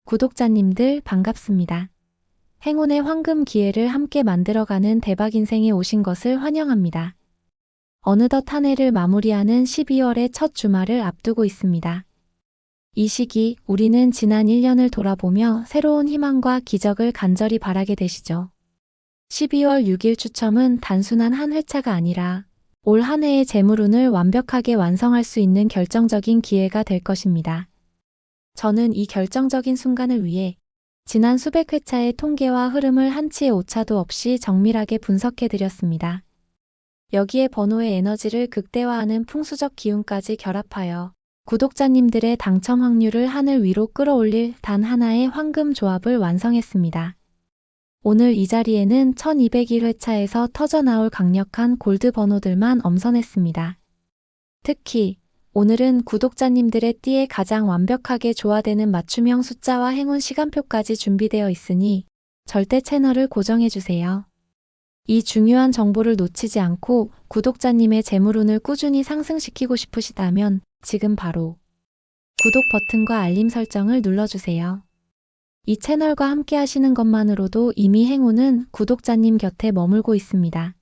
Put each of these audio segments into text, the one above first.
구독자님들 반갑습니다. 행운의 황금 기회를 함께 만들어가는 대박 인생에 오신 것을 환영합니다. 어느덧 한 해를 마무리하는 12월의 첫 주말을 앞두고 있습니다. 이 시기 우리는 지난 1년을 돌아보며 새로운 희망과 기적을 간절히 바라게 되시죠. 12월 6일 추첨은 단순한 한 회차가 아니라 올 한 해의 재물운을 완벽하게 완성할 수 있는 결정적인 기회가 될 것입니다. 저는 이 결정적인 순간을 위해 지난 수백 회차의 통계와 흐름을 한치의 오차도 없이 정밀하게 분석해드렸습니다. 여기에 번호의 에너지를 극대화하는 풍수적 기운까지 결합하여 구독자님들의 당첨 확률을 하늘 위로 끌어올릴 단 하나의 황금 조합을 완성했습니다. 오늘 이 자리에는 1201회차에서 터져나올 강력한 골드 번호들만 엄선했습니다. 특히 오늘은 구독자님들의 띠에 가장 완벽하게 조화되는 맞춤형 숫자와 행운 시간표까지 준비되어 있으니 절대 채널을 고정해주세요. 이 중요한 정보를 놓치지 않고 구독자님의 재물운을 꾸준히 상승시키고 싶으시다면 지금 바로 구독 버튼과 알림 설정을 눌러주세요. 이 채널과 함께 하시는 것만으로도 이미 행운은 구독자님 곁에 머물고 있습니다.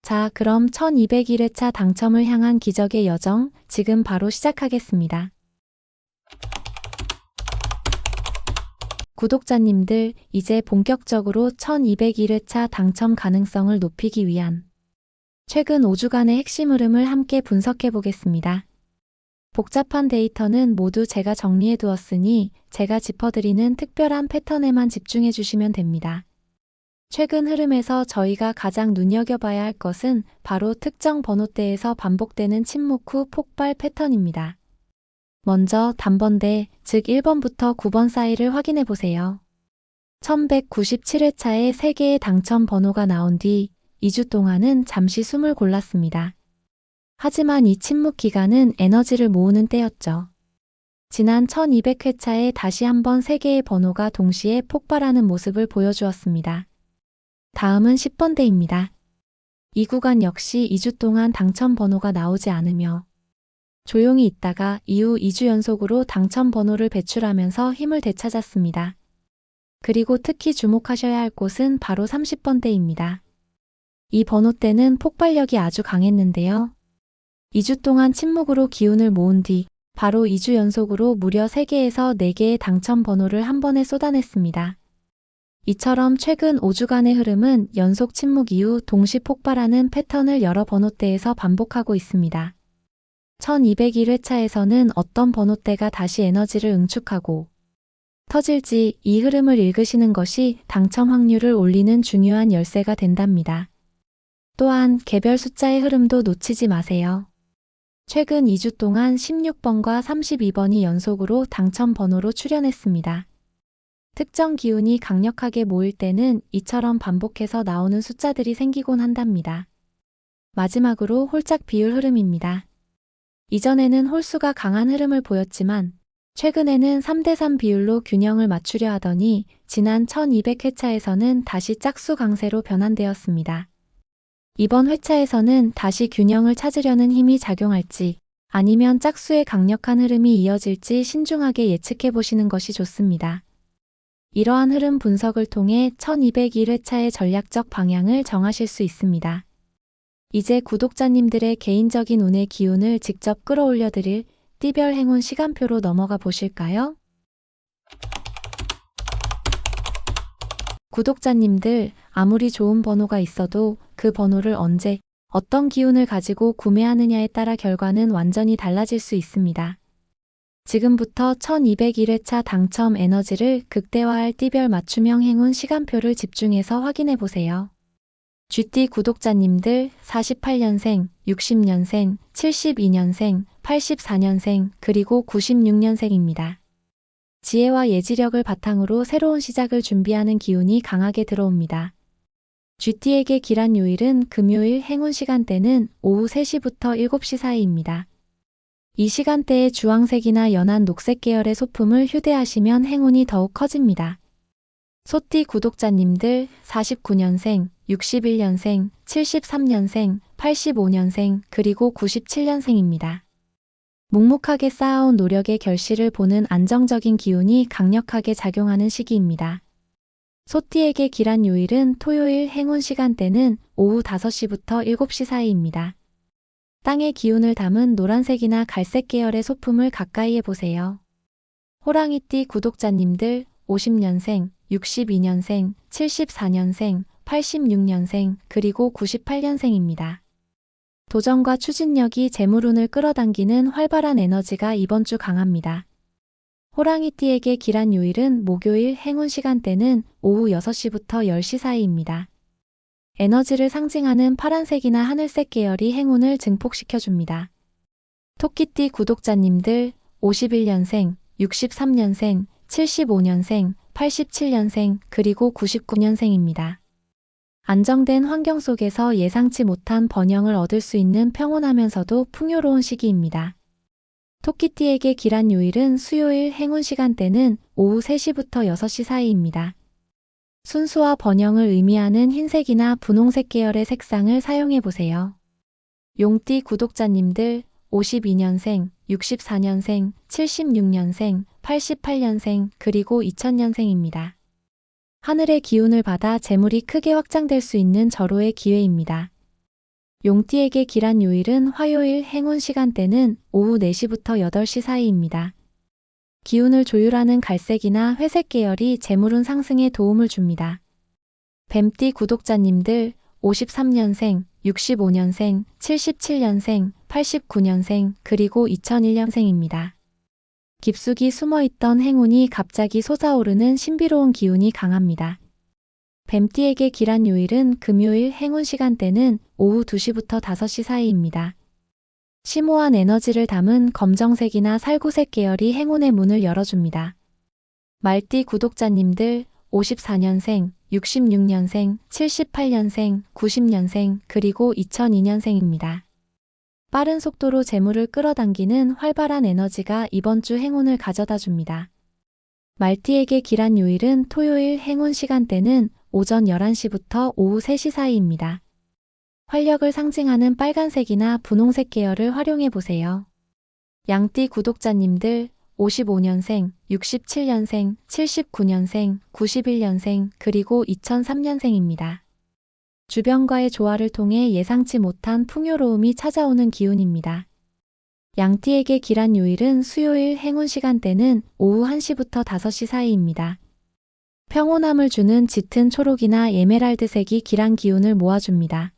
자, 그럼 1201회차 당첨을 향한 기적의 여정 지금 바로 시작하겠습니다. 구독자님들, 이제 본격적으로 1201회차 당첨 가능성을 높이기 위한 최근 5주간의 핵심 흐름을 함께 분석해 보겠습니다. 복잡한 데이터는 모두 제가 정리해 두었으니 제가 짚어드리는 특별한 패턴에만 집중해 주시면 됩니다. 최근 흐름에서 저희가 가장 눈여겨봐야 할 것은 바로 특정 번호대에서 반복되는 침묵 후 폭발 패턴입니다. 먼저 단번대, 즉 1번부터 9번 사이를 확인해 보세요. 1197회차에 3개의 당첨 번호가 나온 뒤 2주 동안은 잠시 숨을 골랐습니다. 하지만 이 침묵 기간은 에너지를 모으는 때였죠. 지난 1200회차에 다시 한번 3개의 번호가 동시에 폭발하는 모습을 보여주었습니다. 다음은 10번대입니다. 이 구간 역시 2주 동안 당첨 번호가 나오지 않으며 조용히 있다가 이후 2주 연속으로 당첨 번호를 배출하면서 힘을 되찾았습니다. 그리고 특히 주목하셔야 할 곳은 바로 30번대입니다. 이 번호대는 폭발력이 아주 강했는데요. 2주 동안 침묵으로 기운을 모은 뒤 바로 2주 연속으로 무려 3개에서 4개의 당첨 번호를 한 번에 쏟아냈습니다. 이처럼 최근 5주간의 흐름은 연속 침묵 이후 동시 폭발하는 패턴을 여러 번호대에서 반복하고 있습니다. 1201회차에서는 어떤 번호대가 다시 에너지를 응축하고 터질지 이 흐름을 읽으시는 것이 당첨 확률을 올리는 중요한 열쇠가 된답니다. 또한 개별 숫자의 흐름도 놓치지 마세요. 최근 2주 동안 16번과 32번이 연속으로 당첨 번호로 출현했습니다. 특정 기운이 강력하게 모일 때는 이처럼 반복해서 나오는 숫자들이 생기곤 한답니다. 마지막으로 홀짝 비율 흐름입니다. 이전에는 홀수가 강한 흐름을 보였지만 최근에는 3대3 비율로 균형을 맞추려 하더니 지난 1200회차에서는 다시 짝수 강세로 변환되었습니다. 이번 회차에서는 다시 균형을 찾으려는 힘이 작용할지 아니면 짝수의 강력한 흐름이 이어질지 신중하게 예측해 보시는 것이 좋습니다. 이러한 흐름 분석을 통해 1201회차의 전략적 방향을 정하실 수 있습니다. 이제 구독자님들의 개인적인 운의 기운을 직접 끌어올려 드릴 띠별 행운 시간표로 넘어가 보실까요? 구독자님들, 아무리 좋은 번호가 있어도 그 번호를 언제, 어떤 기운을 가지고 구매하느냐에 따라 결과는 완전히 달라질 수 있습니다. 지금부터 1201회차 당첨 에너지를 극대화할 띠별 맞춤형 행운 시간표를 집중해서 확인해 보세요. GT 구독자님들 48년생, 60년생, 72년생, 84년생, 그리고 96년생입니다. 지혜와 예지력을 바탕으로 새로운 시작을 준비하는 기운이 강하게 들어옵니다. GT에게 길한 요일은 금요일 행운 시간대는 오후 3시부터 7시 사이입니다. 이 시간대에 주황색이나 연한 녹색 계열의 소품을 휴대하시면 행운이 더욱 커집니다. 소띠 구독자님들 49년생, 61년생, 73년생, 85년생, 그리고 97년생입니다. 묵묵하게 쌓아온 노력의 결실을 보는 안정적인 기운이 강력하게 작용하는 시기입니다. 소띠에게 길한 요일은 토요일 행운 시간대는 오후 5시부터 7시 사이입니다. 땅의 기운을 담은 노란색이나 갈색 계열의 소품을 가까이 해보세요. 호랑이띠 구독자님들 50년생, 62년생, 74년생, 86년생, 그리고 98년생입니다. 도전과 추진력이 재물운을 끌어당기는 활발한 에너지가 이번 주 강합니다. 호랑이띠에게 길한 요일은 목요일 행운 시간대는 오후 6시부터 10시 사이입니다. 에너지를 상징하는 파란색이나 하늘색 계열이 행운을 증폭시켜줍니다. 토끼띠 구독자님들 51년생, 63년생, 75년생, 87년생, 그리고 99년생입니다. 안정된 환경 속에서 예상치 못한 번영을 얻을 수 있는 평온하면서도 풍요로운 시기입니다. 토끼띠에게 길한 요일은 수요일 행운 시간대는 오후 3시부터 6시 사이입니다. 순수와 번영을 의미하는 흰색이나 분홍색 계열의 색상을 사용해보세요. 용띠 구독자님들 52년생, 64년생, 76년생, 88년생, 그리고 2000년생입니다. 하늘의 기운을 받아 재물이 크게 확장될 수 있는 절호의 기회입니다. 용띠에게 길한 요일은 화요일 행운 시간대는 오후 4시부터 8시 사이입니다. 기운을 조율하는 갈색이나 회색 계열이 재물운 상승에 도움을 줍니다. 뱀띠 구독자님들 53년생, 65년생, 77년생, 89년생, 그리고 2001년생입니다. 깊숙이 숨어있던 행운이 갑자기 솟아오르는 신비로운 기운이 강합니다. 뱀띠에게 길한 요일은 금요일 행운 시간대는 오후 2시부터 5시 사이입니다. 심오한 에너지를 담은 검정색이나 살구색 계열이 행운의 문을 열어줍니다. 말띠 구독자님들 54년생, 66년생, 78년생, 90년생, 그리고 2002년생입니다. 빠른 속도로 재물을 끌어당기는 활발한 에너지가 이번 주 행운을 가져다 줍니다. 말띠에게 길한 요일은 토요일 행운 시간대는 오전 11시부터 오후 3시 사이입니다. 활력을 상징하는 빨간색이나 분홍색 계열을 활용해 보세요. 양띠 구독자님들 55년생, 67년생, 79년생, 91년생, 그리고 2003년생입니다. 주변과의 조화를 통해 예상치 못한 풍요로움이 찾아오는 기운입니다. 양띠에게 길한 요일은 수요일 행운 시간대는 오후 1시부터 5시 사이입니다. 평온함을 주는 짙은 초록이나 에메랄드색이 길한 기운을 모아줍니다.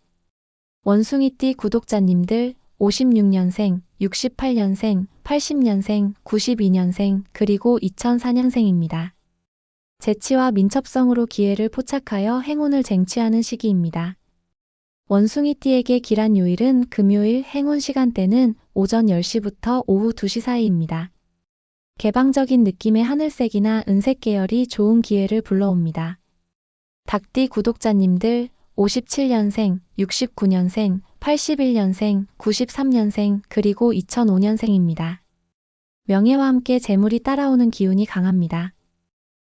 원숭이띠 구독자님들 56년생, 68년생, 80년생, 92년생, 그리고 2004년생입니다. 재치와 민첩성으로 기회를 포착하여 행운을 쟁취하는 시기입니다. 원숭이띠에게 길한 요일은 금요일 행운 시간대는 오전 10시부터 오후 2시 사이입니다. 개방적인 느낌의 하늘색이나 은색 계열이 좋은 기회를 불러옵니다. 닭띠 구독자님들 57년생, 69년생, 81년생, 93년생, 그리고 2005년생입니다. 명예와 함께 재물이 따라오는 기운이 강합니다.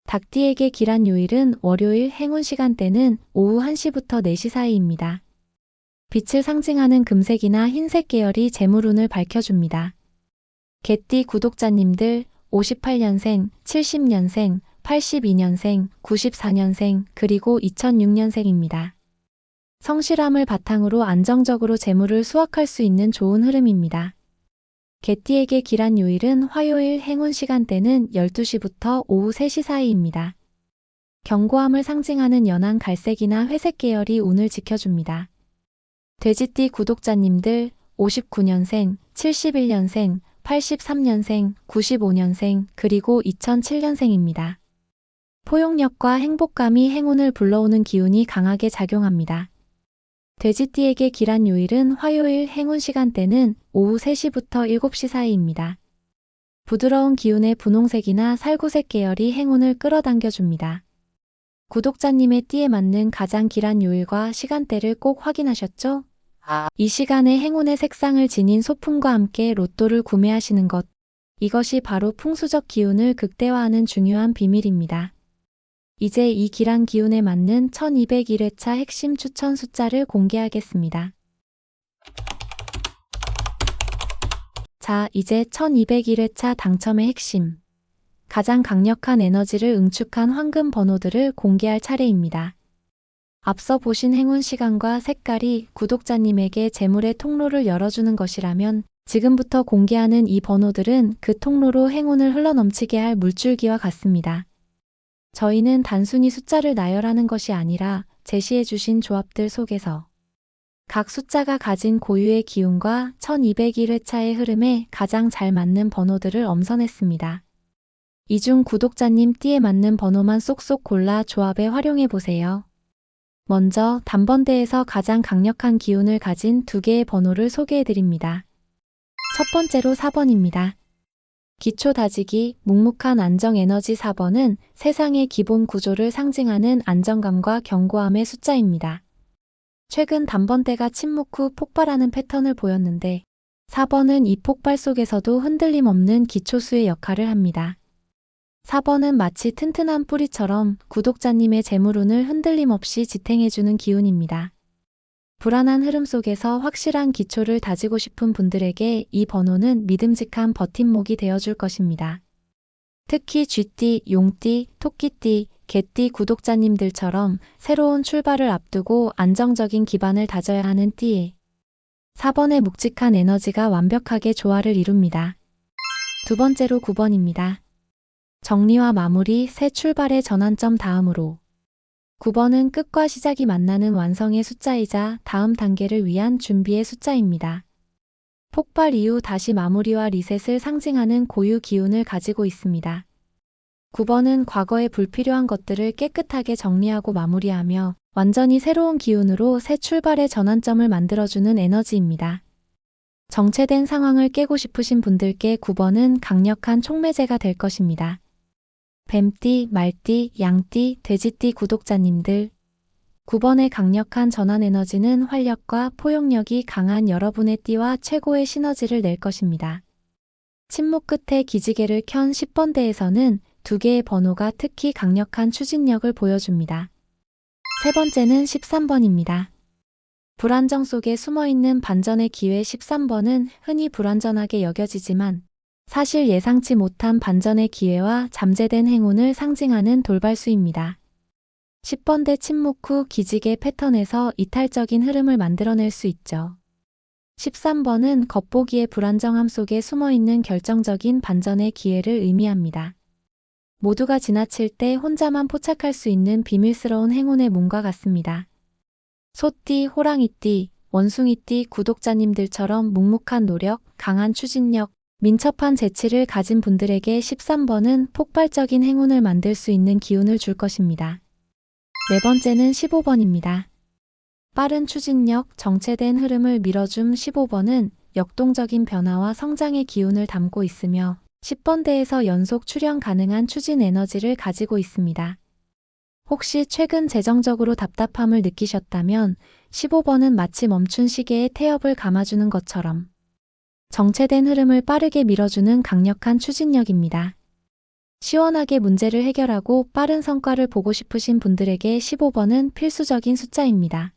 닭띠에게 길한 요일은 월요일 행운 시간대는 오후 1시부터 4시 사이입니다. 빛을 상징하는 금색이나 흰색 계열이 재물운을 밝혀줍니다. 개띠 구독자님들 58년생, 70년생, 82년생, 94년생, 그리고 2006년생입니다. 성실함을 바탕으로 안정적으로 재물을 수확할 수 있는 좋은 흐름입니다. 개띠에게 길한 요일은 화요일 행운 시간대는 12시부터 오후 3시 사이입니다. 견고함을 상징하는 연한 갈색이나 회색 계열이 운을 지켜줍니다. 돼지띠 구독자님들 59년생, 71년생, 83년생, 95년생, 그리고 2007년생입니다. 포용력과 행복감이 행운을 불러오는 기운이 강하게 작용합니다. 돼지띠에게 길한 요일은 화요일 행운 시간대는 오후 3시부터 7시 사이입니다. 부드러운 기운의 분홍색이나 살구색 계열이 행운을 끌어당겨줍니다. 구독자님의 띠에 맞는 가장 길한 요일과 시간대를 꼭 확인하셨죠? 이 시간에 행운의 색상을 지닌 소품과 함께 로또를 구매하시는 것. 이것이 바로 풍수적 기운을 극대화하는 중요한 비밀입니다. 이제 이 길한 기운에 맞는 1201회차 핵심 추천 숫자를 공개하겠습니다. 자, 이제 1201회차 당첨의 핵심. 가장 강력한 에너지를 응축한 황금 번호들을 공개할 차례입니다. 앞서 보신 행운 시간과 색깔이 구독자님에게 재물의 통로를 열어주는 것이라면 지금부터 공개하는 이 번호들은 그 통로로 행운을 흘러넘치게 할 물줄기와 같습니다. 저희는 단순히 숫자를 나열하는 것이 아니라 제시해주신 조합들 속에서 각 숫자가 가진 고유의 기운과 1201회차의 흐름에 가장 잘 맞는 번호들을 엄선했습니다. 이 중 구독자님 띠에 맞는 번호만 쏙쏙 골라 조합에 활용해 보세요. 먼저 단번대에서 가장 강력한 기운을 가진 두 개의 번호를 소개해 드립니다. 첫 번째로 4번입니다. 기초 다지기, 묵묵한 안정 에너지 4번은 세상의 기본 구조를 상징하는 안정감과 견고함의 숫자입니다. 최근 단번대가 침묵 후 폭발하는 패턴을 보였는데 4번은 이 폭발 속에서도 흔들림 없는 기초수의 역할을 합니다. 4번은 마치 튼튼한 뿌리처럼 구독자님의 재물운을 흔들림 없이 지탱해주는 기운입니다. 불안한 흐름 속에서 확실한 기초를 다지고 싶은 분들에게 이 번호는 믿음직한 버팀목이 되어줄 것입니다. 특히 쥐띠, 용띠, 토끼띠, 개띠 구독자님들처럼 새로운 출발을 앞두고 안정적인 기반을 다져야 하는 띠에 4번의 묵직한 에너지가 완벽하게 조화를 이룹니다. 두 번째로 9번입니다. 정리와 마무리, 새 출발의 전환점 다음으로 9번은 끝과 시작이 만나는 완성의 숫자이자 다음 단계를 위한 준비의 숫자입니다. 폭발 이후 다시 마무리와 리셋을 상징하는 고유 기운을 가지고 있습니다. 9번은 과거의 불필요한 것들을 깨끗하게 정리하고 마무리하며 완전히 새로운 기운으로 새 출발의 전환점을 만들어주는 에너지입니다. 정체된 상황을 깨고 싶으신 분들께 9번은 강력한 촉매제가 될 것입니다. 뱀띠, 말띠, 양띠, 돼지띠 구독자님들 9번의 강력한 전환 에너지는 활력과 포용력이 강한 여러분의 띠와 최고의 시너지를 낼 것입니다. 침묵 끝에 기지개를 켠 10번대에서는 두 개의 번호가 특히 강력한 추진력을 보여줍니다. 세 번째는 13번입니다. 불안정 속에 숨어있는 반전의 기회 13번은 흔히 불완전하게 여겨지지만 사실 예상치 못한 반전의 기회와 잠재된 행운을 상징하는 돌발수입니다. 10번대 침묵 후 기지개 패턴에서 이탈적인 흐름을 만들어낼 수 있죠. 13번은 겉보기의 불안정함 속에 숨어있는 결정적인 반전의 기회를 의미합니다. 모두가 지나칠 때 혼자만 포착할 수 있는 비밀스러운 행운의 문과 같습니다. 소띠, 호랑이띠, 원숭이띠 구독자님들처럼 묵묵한 노력, 강한 추진력, 민첩한 재치를 가진 분들에게 13번은 폭발적인 행운을 만들 수 있는 기운을 줄 것입니다. 네 번째는 15번입니다. 빠른 추진력, 정체된 흐름을 밀어줌 15번은 역동적인 변화와 성장의 기운을 담고 있으며 10번대에서 연속 출현 가능한 추진 에너지를 가지고 있습니다. 혹시 최근 재정적으로 답답함을 느끼셨다면 15번은 마치 멈춘 시계에 태엽을 감아주는 것처럼 정체된 흐름을 빠르게 밀어주는 강력한 추진력입니다. 시원하게 문제를 해결하고 빠른 성과를 보고 싶으신 분들에게 15번은 필수적인 숫자입니다.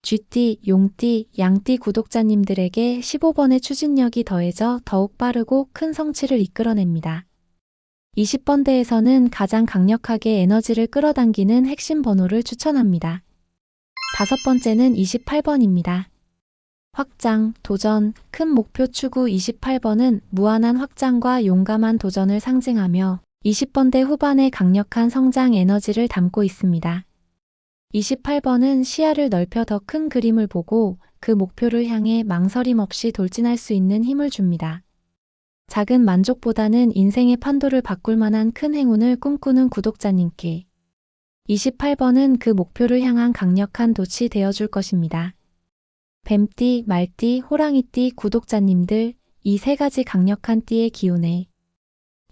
쥐띠, 용띠, 양띠 구독자님들에게 15번의 추진력이 더해져 더욱 빠르고 큰 성취를 이끌어냅니다. 20번대에서는 가장 강력하게 에너지를 끌어당기는 핵심 번호를 추천합니다. 다섯 번째는 28번입니다. 확장, 도전, 큰 목표 추구 28번은 무한한 확장과 용감한 도전을 상징하며 20번대 후반의 강력한 성장 에너지를 담고 있습니다. 28번은 시야를 넓혀 더 큰 그림을 보고 그 목표를 향해 망설임 없이 돌진할 수 있는 힘을 줍니다. 작은 만족보다는 인생의 판도를 바꿀 만한 큰 행운을 꿈꾸는 구독자님께 28번은 그 목표를 향한 강력한 돛이 되어줄 것입니다. 뱀띠, 말띠, 호랑이띠 구독자님들 이 세 가지 강력한 띠의 기운에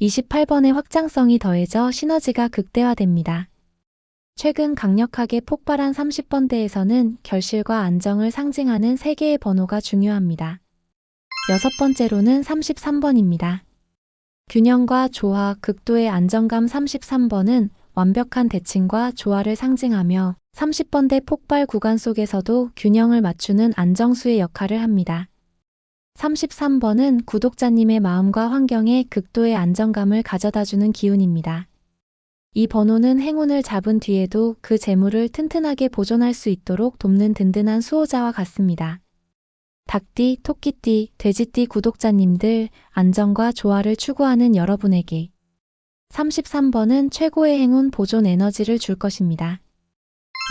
28번의 확장성이 더해져 시너지가 극대화됩니다. 최근 강력하게 폭발한 30번대에서는 결실과 안정을 상징하는 3개의 번호가 중요합니다. 여섯 번째로는 33번입니다. 균형과 조화, 극도의 안정감 33번은 완벽한 대칭과 조화를 상징하며 30번대 폭발 구간 속에서도 균형을 맞추는 안정수의 역할을 합니다. 33번은 구독자님의 마음과 환경에 극도의 안정감을 가져다주는 기운입니다. 이 번호는 행운을 잡은 뒤에도 그 재물을 튼튼하게 보존할 수 있도록 돕는 든든한 수호자와 같습니다. 닭띠, 토끼띠, 돼지띠 구독자님들, 안정과 조화를 추구하는 여러분에게 33번은 최고의 행운 보존 에너지를 줄 것입니다.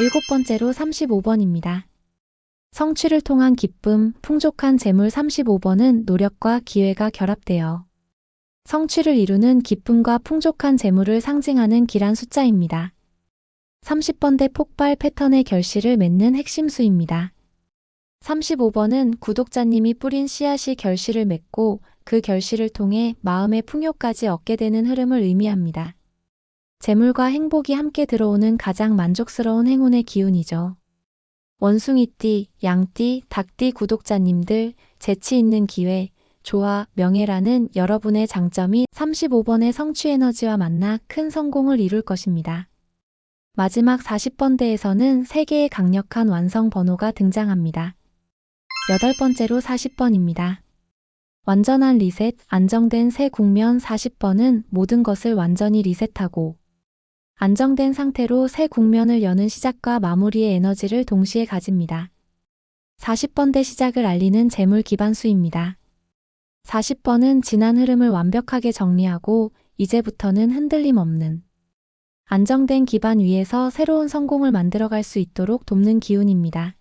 일곱 번째로 35번입니다. 성취를 통한 기쁨, 풍족한 재물 35번은 노력과 기회가 결합되어 성취를 이루는 기쁨과 풍족한 재물을 상징하는 길한 숫자입니다. 30번대 폭발 패턴의 결실을 맺는 핵심 수입니다. 35번은 구독자님이 뿌린 씨앗이 결실을 맺고 그 결실을 통해 마음의 풍요까지 얻게 되는 흐름을 의미합니다. 재물과 행복이 함께 들어오는 가장 만족스러운 행운의 기운이죠. 원숭이띠, 양띠, 닭띠 구독자님들, 재치 있는 기회, 조화, 명예라는 여러분의 장점이 35번의 성취 에너지와 만나 큰 성공을 이룰 것입니다. 마지막 40번대에서는 3개의 강력한 완성 번호가 등장합니다. 여덟 번째로 40번입니다. 완전한 리셋, 안정된 새 국면 40번은 모든 것을 완전히 리셋하고 안정된 상태로 새 국면을 여는 시작과 마무리의 에너지를 동시에 가집니다. 40번대 시작을 알리는 재물 기반 수입니다. 40번은 지난 흐름을 완벽하게 정리하고 이제부터는 흔들림 없는 안정된 기반 위에서 새로운 성공을 만들어갈 수 있도록 돕는 기운입니다.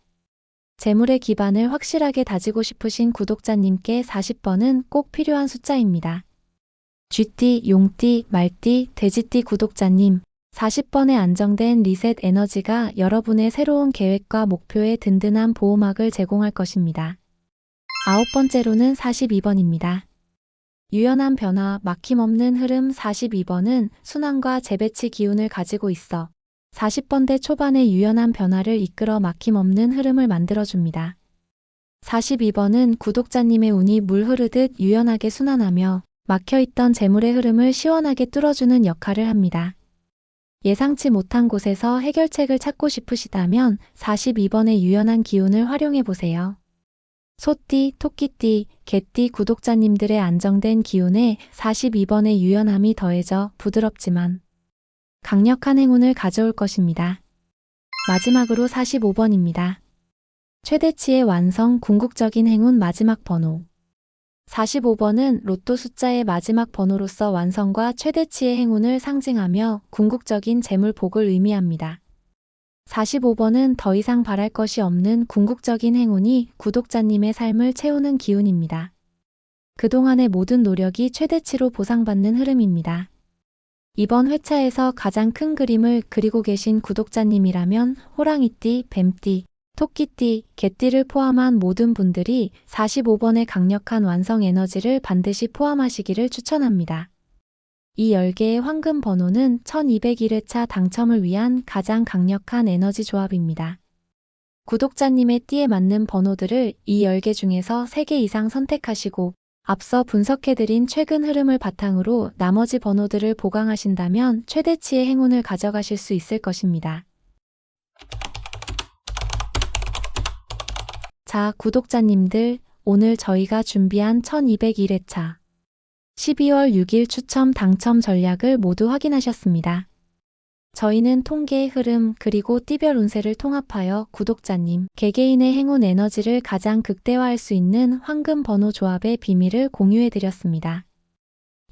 재물의 기반을 확실하게 다지고 싶으신 구독자님께 40번은 꼭 필요한 숫자입니다. 쥐띠, 용띠, 말띠, 돼지띠 구독자님, 40번의 안정된 리셋 에너지가 여러분의 새로운 계획과 목표에 든든한 보호막을 제공할 것입니다. 아홉 번째로는 42번입니다. 유연한 변화, 막힘없는 흐름 42번은 순환과 재배치 기운을 가지고 있어 40번대 초반의 유연한 변화를 이끌어 막힘없는 흐름을 만들어줍니다. 42번은 구독자님의 운이 물 흐르듯 유연하게 순환하며 막혀있던 재물의 흐름을 시원하게 뚫어주는 역할을 합니다. 예상치 못한 곳에서 해결책을 찾고 싶으시다면 42번의 유연한 기운을 활용해보세요. 소띠, 토끼띠, 개띠 구독자님들의 안정된 기운에 42번의 유연함이 더해져 부드럽지만 강력한 행운을 가져올 것입니다. 마지막으로 45번입니다. 최대치의 완성, 궁극적인 행운 마지막 번호. 45번은 로또 숫자의 마지막 번호로서 완성과 최대치의 행운을 상징하며 궁극적인 재물복을 의미합니다. 45번은 더 이상 바랄 것이 없는 궁극적인 행운이 구독자님의 삶을 채우는 기운입니다. 그동안의 모든 노력이 최대치로 보상받는 흐름입니다. 이번 회차에서 가장 큰 그림을 그리고 계신 구독자님이라면 호랑이띠, 뱀띠, 토끼띠, 개띠를 포함한 모든 분들이 45번의 강력한 완성 에너지를 반드시 포함하시기를 추천합니다. 이 10개의 황금 번호는 1201회차 당첨을 위한 가장 강력한 에너지 조합입니다. 구독자님의 띠에 맞는 번호들을 이 10개 중에서 3개 이상 선택하시고 앞서 분석해드린 최근 흐름을 바탕으로 나머지 번호들을 보강하신다면 최대치의 행운을 가져가실 수 있을 것입니다. 자, 구독자님들, 오늘 저희가 준비한 1201회차 12월 6일 추첨 당첨 전략을 모두 확인하셨습니다. 저희는 통계의 흐름 그리고 띠별 운세를 통합하여 구독자님, 개개인의 행운 에너지를 가장 극대화할 수 있는 황금 번호 조합의 비밀을 공유해드렸습니다.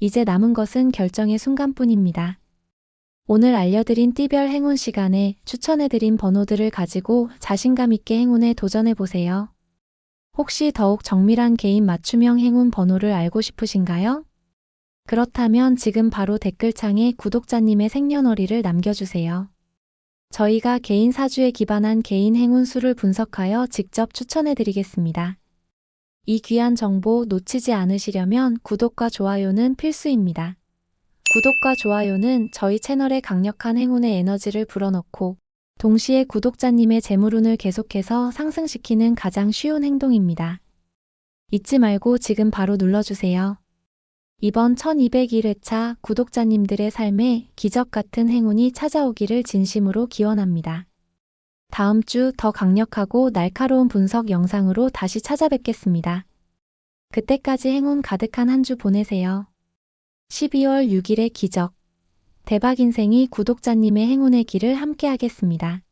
이제 남은 것은 결정의 순간뿐입니다. 오늘 알려드린 띠별 행운 시간에 추천해드린 번호들을 가지고 자신감 있게 행운에 도전해보세요. 혹시 더욱 정밀한 개인 맞춤형 행운 번호를 알고 싶으신가요? 그렇다면 지금 바로 댓글창에 구독자님의 생년월일을 남겨주세요. 저희가 개인 사주에 기반한 개인 행운 수를 분석하여 직접 추천해드리겠습니다. 이 귀한 정보 놓치지 않으시려면 구독과 좋아요는 필수입니다. 구독과 좋아요는 저희 채널에 강력한 행운의 에너지를 불어넣고 동시에 구독자님의 재물운을 계속해서 상승시키는 가장 쉬운 행동입니다. 잊지 말고 지금 바로 눌러주세요. 이번 1201회차 구독자님들의 삶에 기적 같은 행운이 찾아오기를 진심으로 기원합니다. 다음 주 더 강력하고 날카로운 분석 영상으로 다시 찾아뵙겠습니다. 그때까지 행운 가득한 한 주 보내세요. 12월 6일의 기적. 대박 인생이 구독자님의 행운의 길을 함께하겠습니다.